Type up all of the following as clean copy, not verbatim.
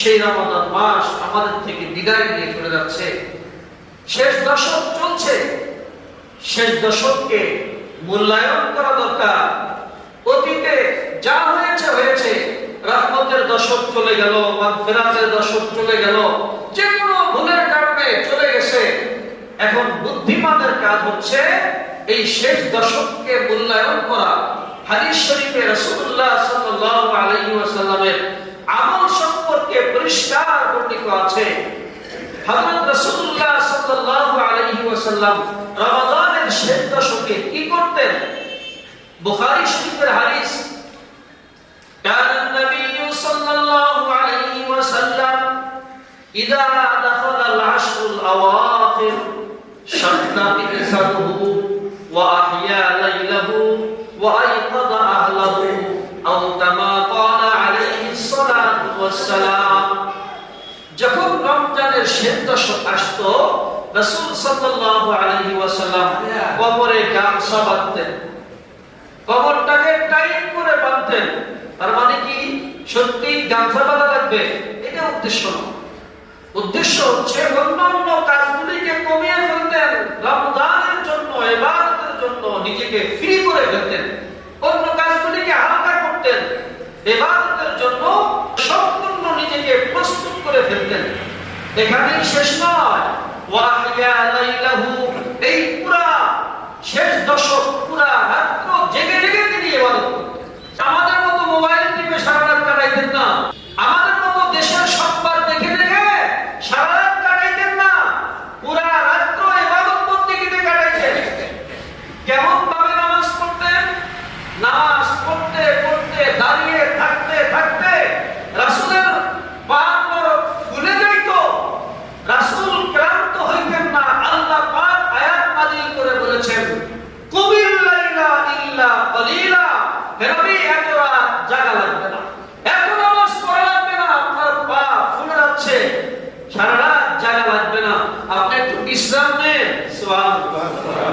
সেই রমাদান মাস আমাদের থেকে বিদায় নিয়ে চলে যাচ্ছে। শেষ দশক চলছে। শেষ দশককে মূল্যায়ন করা দরকার। অতীতে যা হয়েছে হয়েছে, রহমতের দশক চলে গেল, মাগফিরাতের দশক চলে গেল, যে কোনো ভুলের কারণে চলে গেছে। এখন বুদ্ধিমানের কাজ হচ্ছে এই শেষ দশককে মূল্যায়ন করা। হাদিস শরীফে রাসূলুল্লাহ সাল্লাল্লাহু আলাইহি ওয়াসাল্লামের আমল সম্পর্কে পরিষ্কার বর্ণিত আছে। হযরত রাসূলুল্লাহ সাল্লাল্লাহু আলাইহি ওয়াসাল্লাম রমাদানের শেষ দশকে কি করতেন? বুখারী শরীফের হাদিস, কানা নবী সাল্লাল্লাহু আলাইহি ওয়াসাল্লাম ইযা দাখালাল আশরুল আওয়াখির শাদ্দা বিসারহু ওয়া আহইয়া লাইলাহু ওয়া আইকাযা আহলাহু আও কামা ক্বালা আলাইহিস সালাতু ওয়াস সালাম। যখন রমজানের শেষ দশক আসতো, রাসূল সাল্লাল্লাহু আলাইহি ওয়াসাল্লাম কবরে গামছা বাঁধতেন, কবরটাকে টাইট করে বাঁধতেন। তার মানে কি সত্যি গামছা বাঁধা লাগবে? এটা উদ্দেশ্য না। উদ্দেশ্য হচ্ছে অন্যান্য কাজগুলিকে কমিয়ে ফেলতেন, রমজানের জন্য, ইবাদতের জন্য নিজেকে ফ্রি করে ফেলতেন। অন্য কাজগুলিকে হালকা করতেন, ইবাদতের জন্য সম্পূর্ণ নিজেকে প্রস্তুত করে ফেলতেন। এখানেই শেষ নয়, ওয়াহিয়া লাইলাহু, এই পুরা শেষ দশক পুরা রাত জেগে জেগে তিনি ইবাদত করতেন। আমাদের মতো মোবাইল টিপে সারা রাত কাটাইতেন না, আমাদের মতো দেশের সংবাদ দেখে দেখে সারা রাত কাটাইতেন না, পুরা রাত ইবাদত বন্দেগীতে কাটাইতেন। কেমন ভাবে নামাজ পড়তেন? নামাজ পড়তে পড়তে, দাঁড়িয়ে থাকতে থাকতে রাসূলের পা মোবারক ফুলে যেত। রাসূল ক্লান্ত হইতেন না। আল্লাহ পাক আয়াত নাযিল করে বলেছেন, কুমিল লাইলা ইল্লা কলিলা, হে নবী এত রাত জাগা লাগবে না, এত নামাজ পড়া লাগবে না, আপনার পা ফুলে যাচ্ছে, সারা রাত জাগা লাগবে না, আপনি একটু বিশ্রাম নেন। সুবহানাল্লাহ।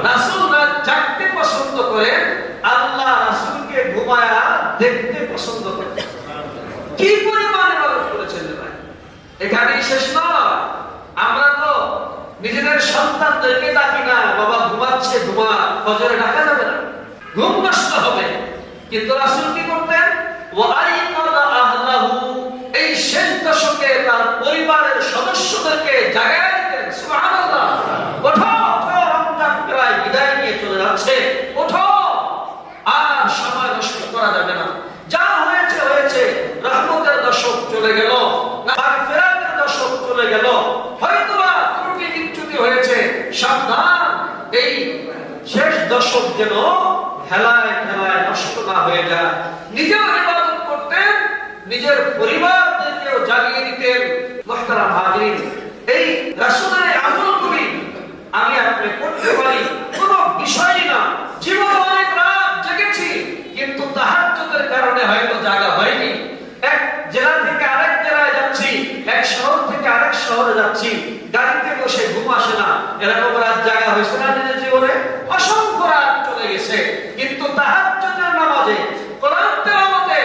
রাসূল রাত জাগতে পছন্দ করেন, আল্লাহ রাসূলকে ঘুমায়া দেখতে পছন্দ করেন। কি পরিমাণে ইবাদত করেছেন ভাই! এখানেই শেষ নয়। আমরা তো নিজেদের সন্তানদেরকে ডাকি না, বাবা ঘুমাচ্ছে, ঘুমা, ফজরে ডাকা যাবে না, ঘুম নষ্ট হবে। কিন্তু রাসূল কি করতেন? ওয়াইকাযা আহলাহু, এই শেষ দশকে তার পরিবারের সদস্যদেরকে জাগায় দিতেন। সুবহানাল্লাহ। ওঠো, ওঠো, রমজান প্রায় বিদায় নিয়ে চলে যাচ্ছে, ওঠো, আর সময় নষ্ট করা যাবে না। যা হয়েছে হয়েছে, রহমতের দশক চলে গেল, মাগফিরাতের দশক চলে গেল, হয়তোবা ত্রুটি বিচ্যুতি হয়েছে, সাবধান, এই শেষ দশক যেন হেলায় খেলায় নষ্ট না হয়ে যায়। নিজেও ইবাদত করতেন, নিজের পরিবারদেরকেও জাগিয়ে দিতেন। মুহতারাম হাজিরিন, এই রাসূলের আমলগুলি আমি আপনি করতে পারি, কোনো বিষয় না। জীবনে অনেক রাত জেগেছি, কিন্তু তাহাজ্জুদের কারণে হয়তো জাগা হয়নি। এক জেলা থেকে আরেক জেলায় যাচ্ছি, এক শহর থেকে আরেক শহরে যাচ্ছি, গাড়িতে বসে ঘুম আসে না, এরকম রাত জাগা হয়েছে না নিজের জীবনে? অসংখ্য রাত চলে গেছে, কিন্তু তাহাজ্জুদের নামাজে, কোরআন তেলাওয়াতে,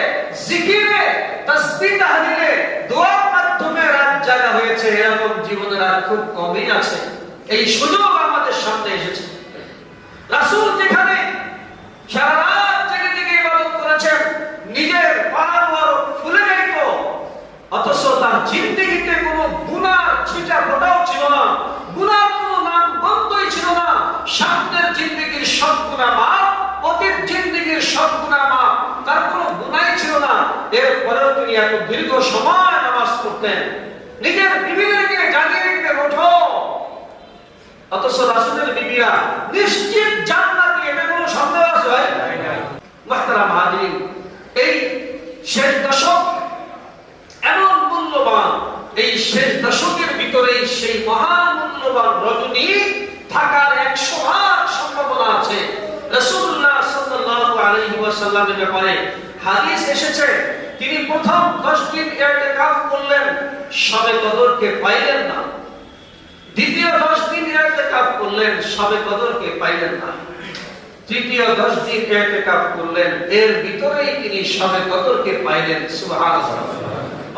জিকিরে, তাসবিহ তাহলিলে, দোয়ার মাধ্যমে রাত জাগা হয়েছে, এরকম জীবনের রাত খুব কমই আছে। এই সুযোগ আমাদের সামনে এসেছে। রাসূল যেখানে সারা রাত জেগে জেগে ইবাদত করেছেন, নিজের পা মোবারক ফুলে যেত, অথচ তার জিন্দেগিতে কোনো গুনাহ ছিটা ফোঁটাও ছিল না, গুনার কোনো নাম বন্ধই ছিল না। সামনের জিন্দেগির সব গুনাহ মাফ, অতীত জিন্দেগির সব গুনাহ মাফ, তার কোনো গুনাহই ছিল না। এরপরেও তিনি এত দীর্ঘ সময় নামাজ পড়তেন, নিজের বিবিদেরকে জাগিয়ে দিতেন, ওঠো। অথচ রাসূলের বিবিরা নিশ্চিত জান্নাতি, এটা কোনো সন্দেহ আছে ভাই? মুহতারাম হাজিরিন, এই শেষ দশক এমন মূল্যবান, এই শেষ দশকের ভিতরে সেই মহামূল্যবান রজনী থাকার 100% সম্ভাবনা আছে। রাসূলুল্লাহ সাল্লাল্লাহু আলাইহি ওয়াসাল্লামের ব্যাপারে হাদিস এসেছে, তিনি প্রথম 10 দিন ইতিকাফ করলেন, শবে কদরকে পাইলেন না। দ্বিতীয় 10 দিন ইতিকাফ করলেন, শবে কদরকে পাইলেন না। তৃতীয় 10 দিন ইতিকাফ করলেন, এর ভিতরেই তিনি শবে কদরকে পাইলেন। সুবহানাল্লাহ।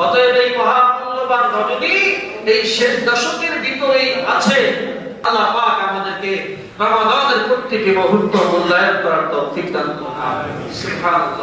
অতএব এই মহামূল্য মঙ্গলবার রজনী এই শেষ দশকের ভিতরেই আছে। আল্লাহ পাক আমাদেরকে রমাদানের প্রত্যেকটি মুহূর্ত মূল্যায়ন করার তৌফিক দান করুন। সুবহানাল্লাহ।